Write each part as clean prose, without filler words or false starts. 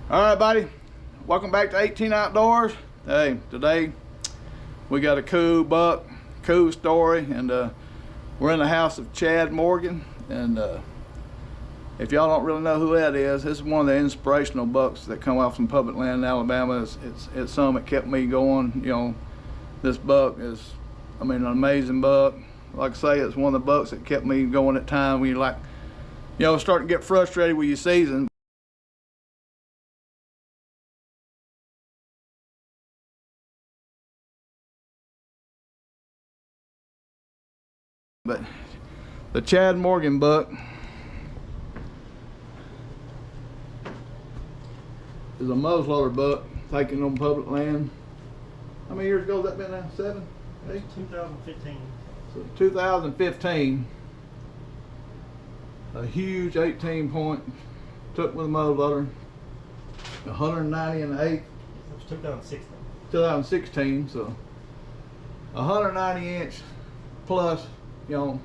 All right, buddy. Welcome back to 18 Outdoors. Hey, today we got a cool buck, cool story, and we're in the house of Chad Morgan. And if y'all don't really know who that is, this is one of the inspirational bucks that come off from public land in Alabama. It's something that kept me going. You know, this buck is, I mean, an amazing buck. Like I say, it's one of the bucks that kept me going at times when you like, you know, starting to get frustrated with your season. But the Chad Morgan buck is a muzzleloader buck taken on public land. How many years ago has that been now? 7, 8? 2015. So 2015, a huge 18 point took with a muzzleloader, 190 and 8. It was 2016. 2016, so 190 inch plus, you know,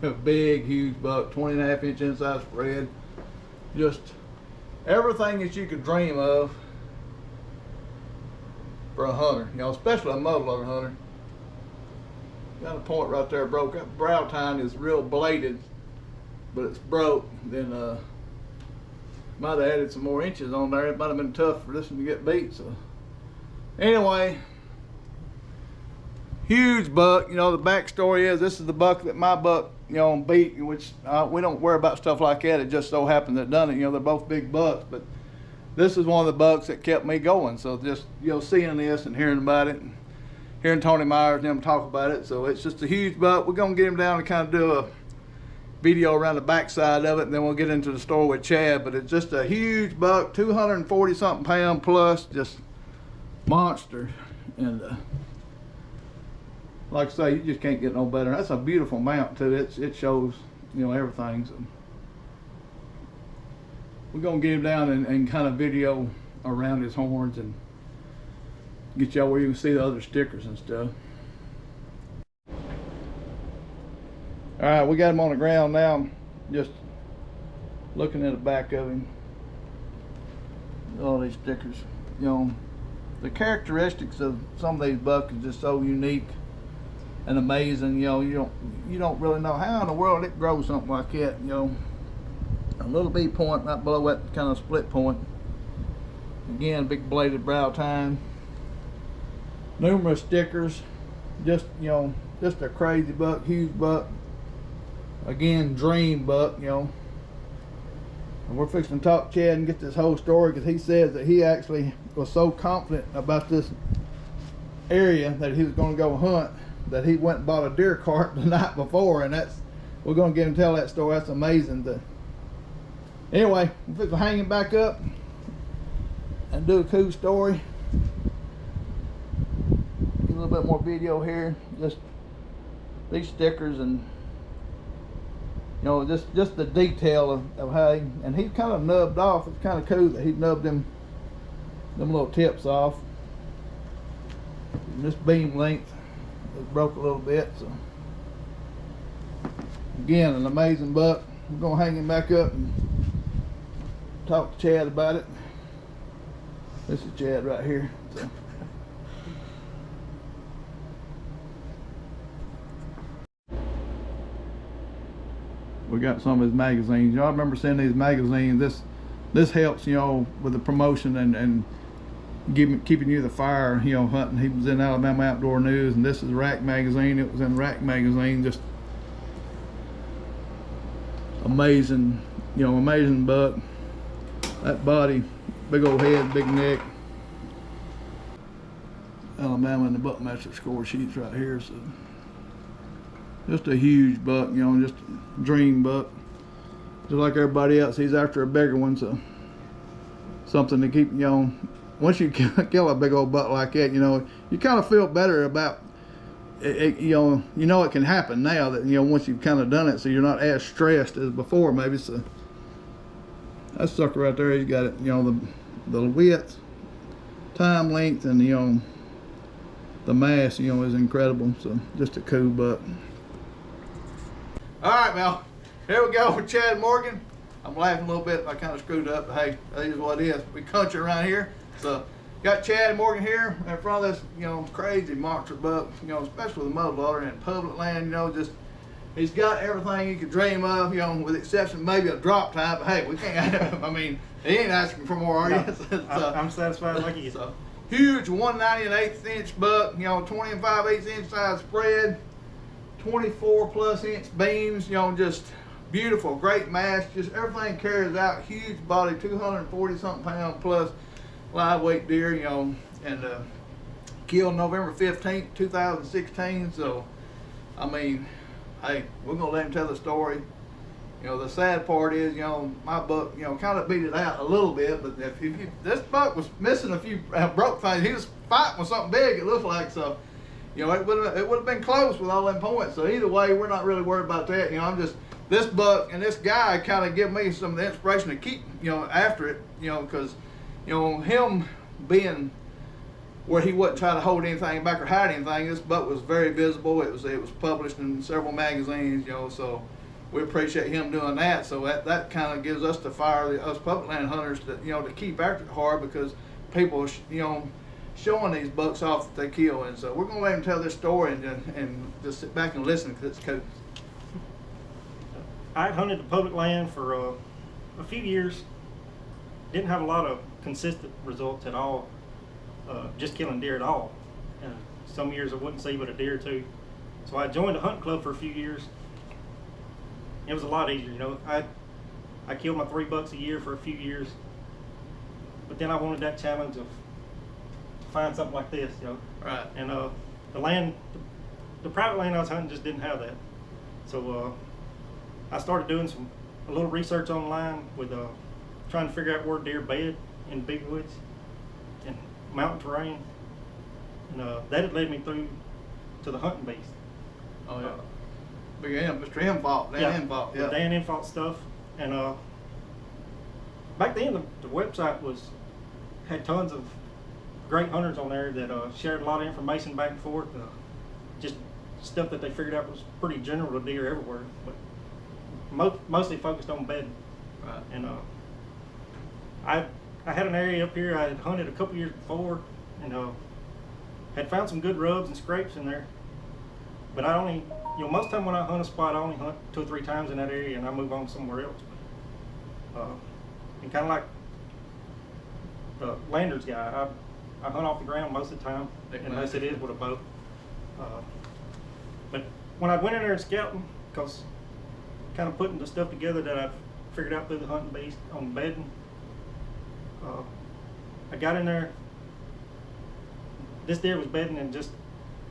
a big, huge buck, 20.5 inch inside spread. Just everything that you could dream of for a hunter, you know, especially a muzzleloader hunter. Got a point right there broke. That brow tine is real bladed, but it's broke. Then might have added some more inches on there. It might have been tough for this one to get beat. So anyway, huge buck. You know, the backstory is this is the buck that my buck, you know, beat, which we don't worry about stuff like that. It just so happened that done it. You know, they're both big bucks, but this is one of the bucks that kept me going. So just, you know, seeing this and hearing about it, and hearing Tony Myers and them talk about it. So it's just a huge buck. We're gonna get him down and kind of do a video around the backside of it, and then we'll get into the story with Chad. But it's just a huge buck, 240 something pound plus, just monster. And like I say, you just can't get no better. That's a beautiful mount too. It shows, you know, everything. So we're gonna get him down and kind of video around his horns and get y'all where you can see the other stickers and stuff. All right, we got him on the ground now. Just looking at the back of him. All these stickers. You know, the characteristics of some of these bucks is just so unique and amazing. You know, you don't really know how in the world it grows something like that. You know, a little B point right below that kind of split point. Again, big bladed brow tine. Numerous stickers. Just, you know, just a crazy buck, huge buck. Again, dream buck, you know. And we're fixing to talk to Chad and get this whole story, because he says that he actually was so confident about this area that he was going to go hunt that he went and bought a deer cart the night before, and we're going to get him to tell that story. That's amazing. Anyway, we're fixing to hang him back up and do a cool story. Get a little bit more video here. Just these stickers and, you know, just the detail of how and he's kind of nubbed off. It's kind of cool that he nubbed them little tips off. And this beam length is broke a little bit. So again, an amazing buck. We're gonna hang him back up and talk to Chad about it. This is Chad right here. So. We got some of his magazines. Y'all remember seeing these magazines? This helps, you know, with the promotion and keeping you the fire, you know, hunting. He was in Alabama Outdoor News, and this is Rack Magazine. It was in Rack Magazine. Just amazing, you know, amazing buck. That body, big old head, big neck. Alabama and the Buckmaster score sheets right here. So just a huge buck, you know, just a dream buck. Just like everybody else, he's after a bigger one, so something to keep, you know, once you kill a big old buck like that, you know, you kind of feel better about it, you know it can happen now that, you know, once you've kind of done it, so you're not as stressed as before maybe. So that sucker right there, he's got it, you know, the width, time length, and, you know, the mass, you know, is incredible. So just a cool buck. All right, well, here we go with Chad Morgan. I'm laughing a little bit. I kind of screwed up, but hey, that is what it is. We country around here. So got Chad Morgan here in front of this, crazy monster buck, especially with the muzzleloader in public land, just he's got everything you could dream of, with the exception maybe a drop time. But hey, we can't. I mean, he ain't asking for more, are you? No, I'm satisfied like he is. So, huge 190 1/8 inch buck, 20 and 5/8 inch size spread, 24+ inch beams, just beautiful, great mass, just everything carries out, huge body, 240 something pound plus live weight deer, and killed November 15th, 2016. So, I mean, hey, we're gonna let him tell the story. The sad part is, my buck, kind of beat it out a little bit, but if this buck was missing a few broke things, he was fighting with something big, it looked like, so, it would have been close with all them points. So either way, we're not really worried about that. This buck and this guy kind of give me some of the inspiration to keep, after it, because, him being where he wasn't trying to hold anything back or hide anything, this buck was very visible. It was published in several magazines, so we appreciate him doing that. So that kind of gives us the fire, us public land hunters, to keep after it hard, because people, showing these bucks off that they kill. And so we're gonna let him tell this story and just sit back and listen, because it's cool. I had hunted the public land for a few years. Didn't have a lot of consistent results at all, just killing deer at all. Some years I wouldn't see but a deer or two. So I joined a hunting club for a few years. It was a lot easier, I killed my 3 bucks a year for a few years, but then I wanted that challenge of find something like this, Right. And the land, the private land I was hunting just didn't have that. So I started doing a little research online with trying to figure out where deer bed in big woods and mountain terrain, and that had led me through to the hunting beast. Oh yeah. Big M, Mr. M fault, Dan M fault, yeah. Dan M fault stuff, and back then the website had tons of great hunters on there that shared a lot of information back and forth, just stuff that they figured out was pretty general to deer everywhere, but mostly focused on bedding. Right. And I had an area up here I had hunted a couple years before, and had found some good rubs and scrapes in there, but I only, most of the time when I hunt a spot, I only hunt 2 or 3 times in that area and I move on somewhere else. And kind of like the Landers guy, I hunt off the ground most of the time, unless it is with a bow. But when I went in there and scouting, because kind of putting the stuff together that I've figured out through the hunting beast on bedding, I got in there. This deer was bedding in just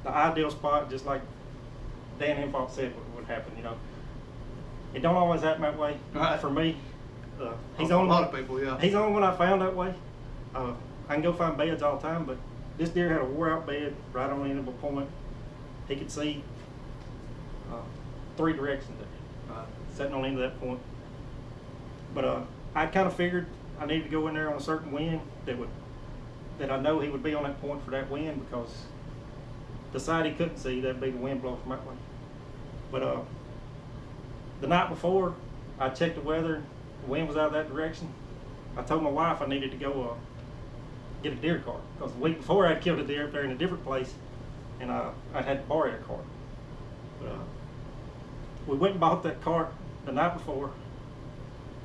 the ideal spot, just like Dan Infalt said would happen. It don't always happen that way. Right. For me. He's a lot of people, yeah. He's the only one I found that way. I can go find beds all the time, but this deer had a wore out bed right on the end of a point. He could see 3 directions there, sitting on the end of that point. But I kind of figured I needed to go in there on a certain wind that I know he would be on that point for that wind, because the side he couldn't see, that'd be the wind blowing from that way. But the night before, I checked the weather. The wind was out of that direction. I told my wife I needed to go get a deer cart, because the week before I'd killed a deer up there in a different place, and I had to borrow a cart. But we went and bought that cart the night before,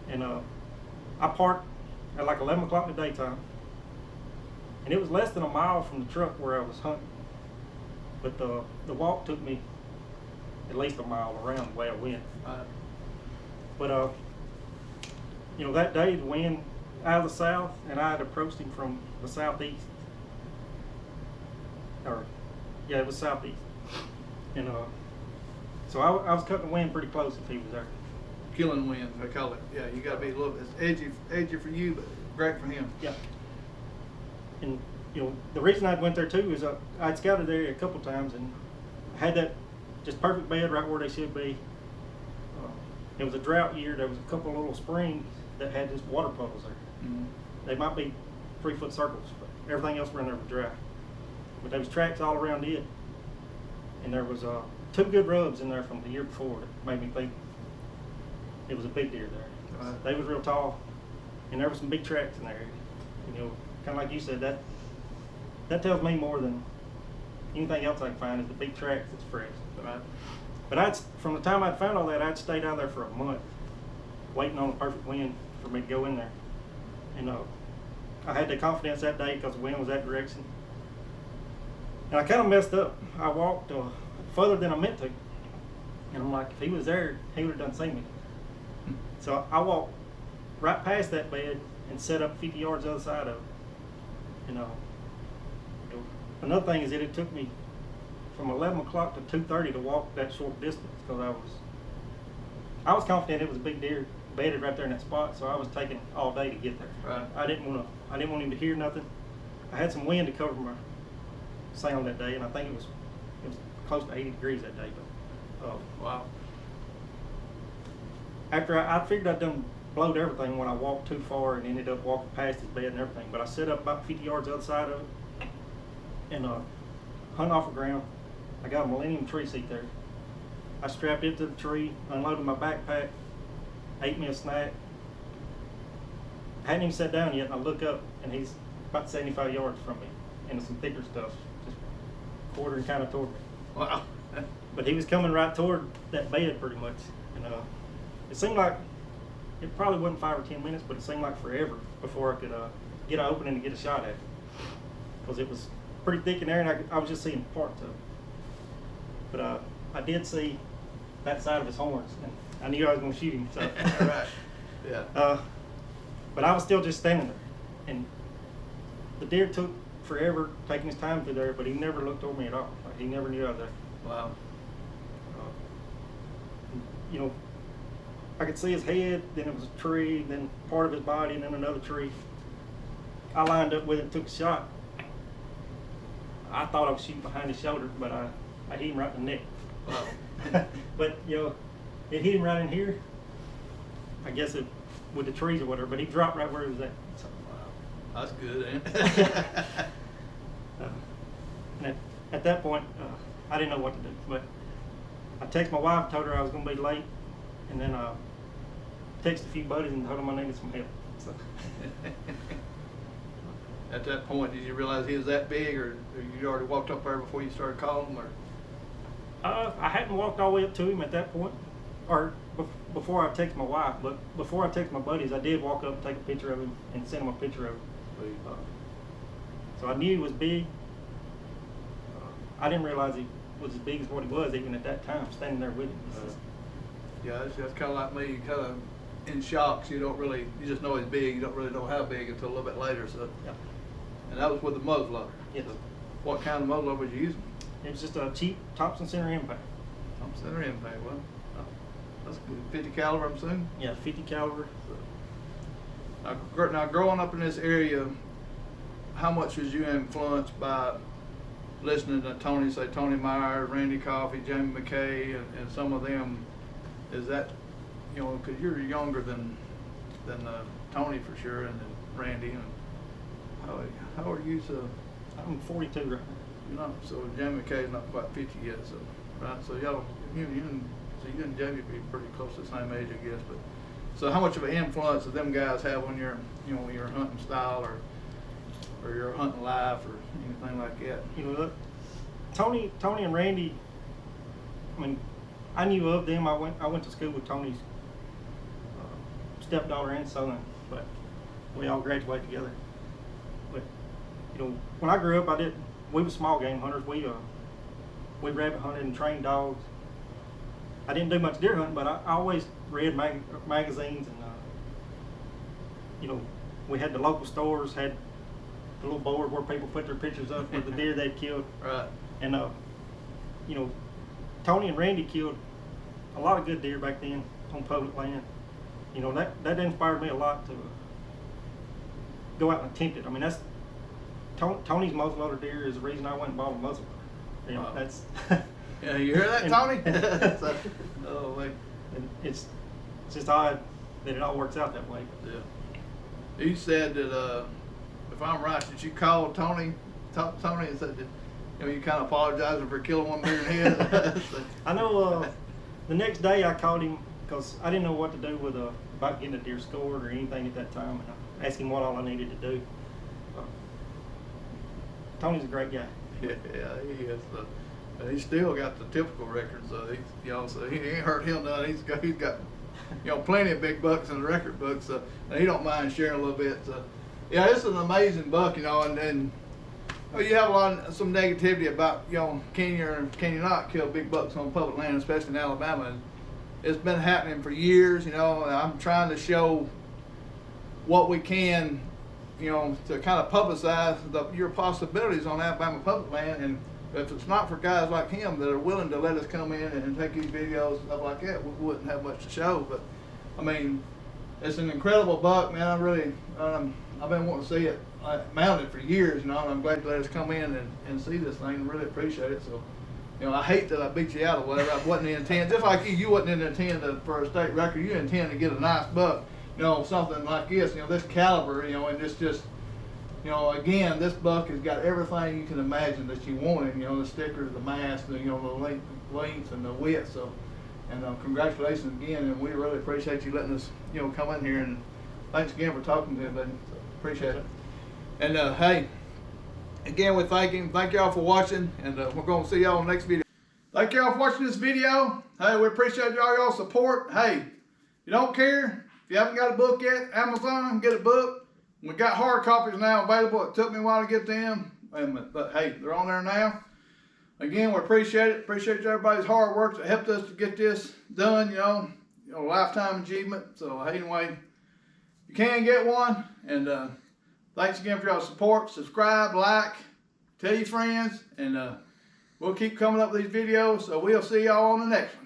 and I parked at like 11 o'clock in the daytime, and it was less than a mile from the truck where I was hunting, but the walk took me at least a mile around the way I went. But that day the wind out of the south, and I had approached him from the southeast, it was southeast, and so I was cutting the wind pretty close if he was there. Killing wind, I call it. Yeah, you got to be a little. It's edgy for you, but great for him. Yeah. And the reason I went there too is I'd scouted there a couple times and had that just perfect bed right where they should be. It was a drought year. There was a couple of little springs that had just water puddles there. Mm-hmm. They might be 3-foot circles, but everything else around there was dry. But there was tracks all around it, and there was 2 good rubs in there from the year before that made me think it was a big deer there. Right. They was real tall, and there was some big tracks in there. You know, kind of like you said, that tells me more than anything else I can find is the big tracks that's fresh. Right. But from the time I'd found all that, I'd stayed out there for a month, waiting on the perfect wind for me to go in there. And I had the confidence that day because the wind was that direction. And I kind of messed up. I walked further than I meant to. And I'm like, if he was there, he would have done seen me. So I walked right past that bed and set up 50 yards the other side of it. You know, another thing is that it took me from 11 o'clock to 2:30 to walk that short distance because I was confident it was a big deer bedded right there in that spot, so I was taking all day to get there. Right. I didn't want him to hear nothing. I had some wind to cover my sound that day, and I think it was close to 80 degrees that day. But Wow. after I figured I'd done blowed everything when I walked too far and ended up walking past his bed and everything. But I set up about 50 yards the other side of it and hung off the ground. I got a Millennium tree seat there. I strapped it to the tree, unloaded my backpack, ate me a snack. I hadn't even sat down yet, and I look up, and he's about 75 yards from me, and some thicker stuff, just quartering kind of toward me. Wow. But he was coming right toward that bed pretty much, and it seemed like it probably wasn't 5 or 10 minutes, but it seemed like forever before I could get an opening to get a shot at it, because it was pretty thick in there, and I was just seeing parts of it. But I did see that side of his horns, and I knew I was going to shoot him. So. Right. Yeah. But I was still just standing there, and the deer took forever taking his time through there, but he never looked over me at all. Like, he never knew I was there. Wow. You know, I could see his head, then it was a tree, then part of his body, and then another tree. I lined up with it and took a shot. I thought I was shooting behind his shoulder, but I hit him right in the neck. Wow. But, you know, it hit him right in here. I guess it with the trees or whatever, but he dropped right where he was at. So, Wow. That's good, ain't it? and at that point, I didn't know what to do. But I texted my wife, told her I was going to be late, and then texted a few buddies and told them I needed some help. So. At that point, did you realize he was that big, or you already walked up there before you started calling him? Or? I hadn't walked all the way up to him at that point, or before I texted my wife, but before I texted my buddies, I did walk up, take a picture of him, and send him a picture of him. So I knew he was big. I didn't realize he was as big as what he was even at that time, standing there with him. Yeah, that's kind of like me. You kind of in shock. So you just know he's big. You don't really know how big until a little bit later. So, yeah. And that was with the muzzleloader. Yes. So what kind of muzzleloader was you using? It was just a cheap Thompson center impact. Thompson center impact. Well, that's good. 50 caliber, I'm assuming. Yeah, 50 caliber. Now, growing up in this area, how much was you influenced by listening to Tony Myers, Randy Coffey, Jamie McKay, and some of them? Is that, you know, because you're younger than Tony for sure, and then Randy, and how are you? So I'm 42 right now. you're not. So Jamie McKay's not quite 50 yet. So right. So you and Jamie be pretty close to the same age, I guess. But so how much of an influence do them guys have on your hunting style or your hunting life or anything like that? You know, look, Tony and Randy. I mean, I knew of them. I went to school with Tony's stepdaughter and son, but we all graduated together. But you know, when I grew up, we were small game hunters. We rabbit hunted and trained dogs. I didn't do much deer hunting, but I always read magazines, and you know, we had the local stores had the little board where people put their pictures up with the deer they'd killed. Right. And you know, Tony and Randy killed a lot of good deer back then on public land. You know, that inspired me a lot to go out and attempt it. I mean, that's Tony's muzzleloader deer is the reason I went and bought a muzzleloader. You know, Wow. that's Yeah, you hear that, Tony? Oh wait. and it's just odd that it all works out that way. Yeah. You said that if I'm right, did you call Tony and said that, you know, you kind of apologizing for killing one deer in the head? I know the next day I called him because I didn't know what to do with a about getting a deer scored or anything at that time. And I asked him what all I needed to do. Tony's a great guy. Yeah, he is. And he's still got the typical records. So he ain't hurt him none. He's got plenty of big bucks in the record book. So and he don't mind sharing a little bit. So yeah, it's an amazing buck, and you have some negativity about can you or can you not kill big bucks on public land, especially in Alabama. And it's been happening for years. And I'm trying to show what we can. To kind of publicize your possibilities on Alabama public land, and if it's not for guys like him that are willing to let us come in and take these videos and stuff like that, we wouldn't have much to show. But I mean, it's an incredible buck, man. I've been wanting to see it mounted for years, and I'm glad you let us come in and see this thing. And really appreciate it. So, I hate that I beat you out or whatever. I wasn't intending, just like you wasn't intending for a state record. You intend to get a nice buck. Something like this, this caliber, and it's just, again, this buck has got everything you can imagine that you wanted, the stickers, the mask, the length and the width. So, and congratulations again, and we really appreciate you letting us, come in here, and thanks again for talking to me, buddy. So, appreciate it. And hey, again, we thank y'all for watching, and we're going to see y'all in the next video. Thank y'all for watching this video. Hey, we appreciate y'all's support. Hey, you don't care. If you haven't got a book yet, Amazon, get a book. We got hard copies now available. It took me a while to get them, but hey, they're on there now. Again, we appreciate it. Appreciate everybody's hard work that helped us to get this done. Lifetime achievement. So anyway, you can get one, and thanks again for your support. Subscribe, like, tell your friends, and we'll keep coming up with these videos. So we'll see y'all on the next one.